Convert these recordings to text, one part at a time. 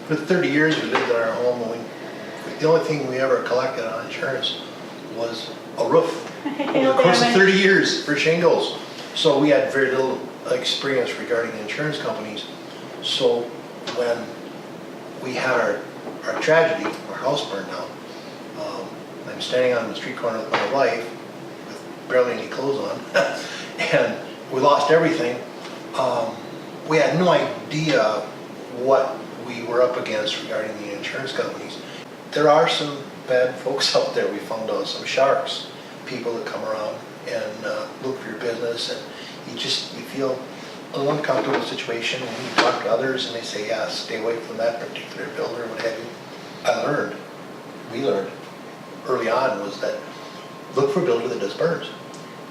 For 30 years we lived in our home, and the only thing we ever collected on insurance was a roof. Over the course of 30 years for shingles. So we had very little experience regarding insurance companies. So when we had our tragedy, our house burned down, I'm standing on the street corner with my wife with barely any clothes on, and we lost everything. We had no idea what we were up against regarding the insurance companies. There are some bad folks out there, we found out, some sharks, people that come around and look for your business, and you feel a little uncomfortable in the situation when you talk to others and they say, yeah, stay away from that particular builder, what have you. We learned early on was that look for a builder that does burns.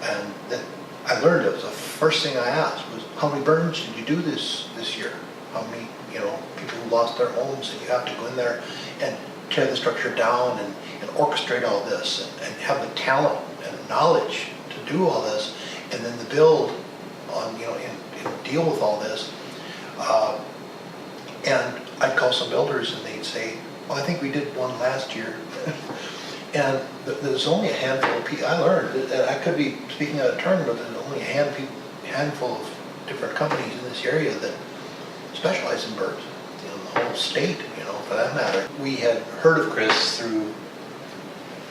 And that I learned it was the first thing I asked was, how many burns did you do this year? How many, people who lost their homes, and you have to go in there and tear the structure down and orchestrate all this and have the talent and knowledge to do all this, and then the build on, and deal with all this. And I'd call some builders and they'd say, well, I think we did one last year. And there's only a handful of people. I learned, and I could be speaking out of turn, but there's only a handful of different companies in this area that specialize in burns, in the whole state, for that matter. We had heard of Chris through,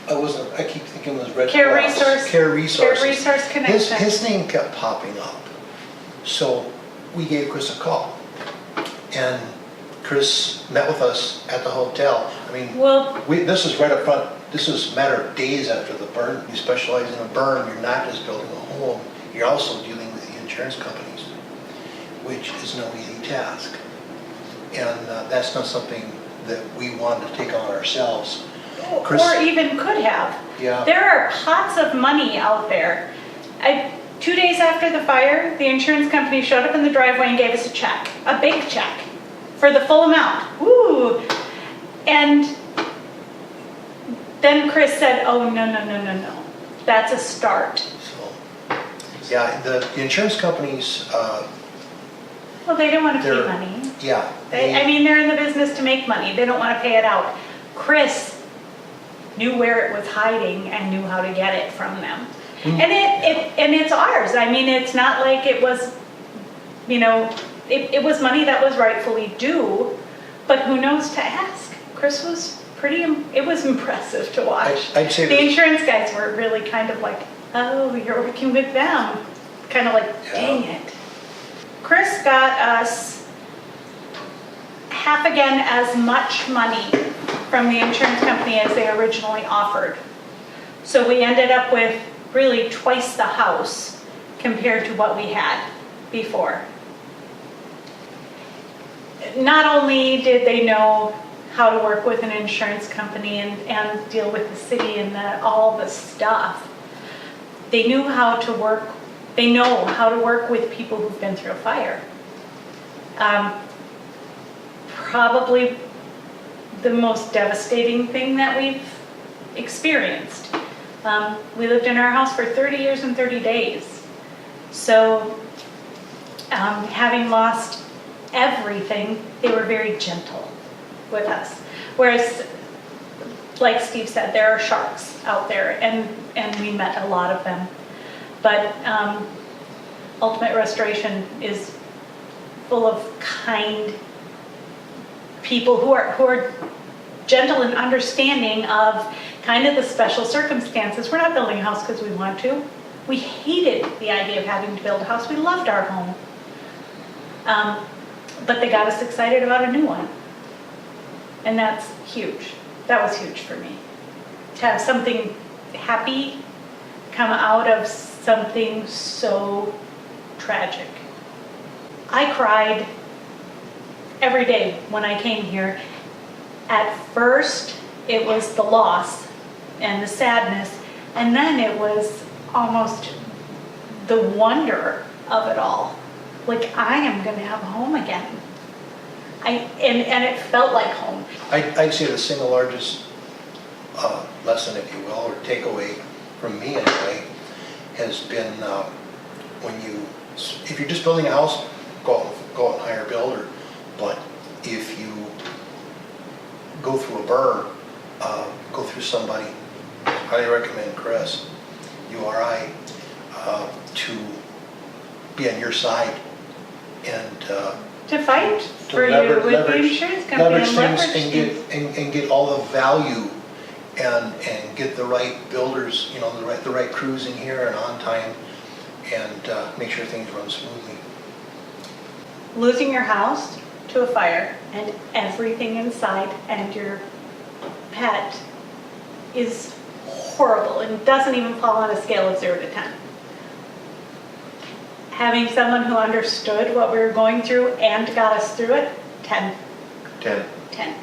I keep thinking it was Red Cross. Care Resource Connection. His name kept popping up. So we gave Chris a call. And Chris met with us at the hotel. I mean, this is right up front. This is a matter of days after the burn. You specialize in a burn, you're not just building a home, you're also dealing with the insurance companies, which is no easy task. And that's not something that we wanted to take on ourselves. Chris, or even could have. Yeah. There are pots of money out there. 2 days after the fire, the insurance company showed up in the driveway and gave us a check, a big check, for the full amount. Woo! And then Chris said, oh, no. That's a start. So, yeah, the insurance companies... well, they don't want to pay money. Yeah. They're in the business to make money. They don't want to pay it out. Chris knew where it was hiding and knew how to get it from them. And it's ours. It's not like it was, it was money that was rightfully due, but who knows to ask. Chris was it was impressive to watch. I'd say the insurance guys were really kind of like, oh, you're working with them. Kind of like, dang it. Chris got us half again as much money from the insurance company as they originally offered. So we ended up with really twice the house compared to what we had before. Not only did they know how to work with an insurance company and deal with the city and all the stuff, they know how to work with people who've been through a fire. Probably the most devastating thing that we've experienced. We lived in our house for 30 years and 30 days. So having lost everything, they were very gentle with us. Whereas, like Steve said, there are sharks out there, and we met a lot of them. But Ultimate Restoration is full of kind people who are gentle and understanding of kind of the special circumstances. We're not building a house because we want to. We hated the idea of having to build a house. We loved our home. But they got us excited about a new one. And that's huge. That was huge for me. To have something happy come out of something so tragic. I cried every day when I came here. At first, it was the loss and the sadness, and then it was almost the wonder of it all. Like, I am going to have a home again. And it felt like home. I'd say the single largest lesson, if you will, or takeaway from me anyway, has been if you're just building a house, go out and hire a builder. But if you go through a burn, go through somebody, highly recommend Chris, URI, to be on your side and To fight to for you leverage- with the leverage- insurance company leverage and things leverage things. and get all the value and get the right builders, you know, the right crews in here and on time and make sure things run smoothly. Losing your house to a fire and everything inside and your pet is horrible and doesn't even fall on a scale of 0 to 10. Having someone who understood what we were going through and got us through it, 10. 10. 10.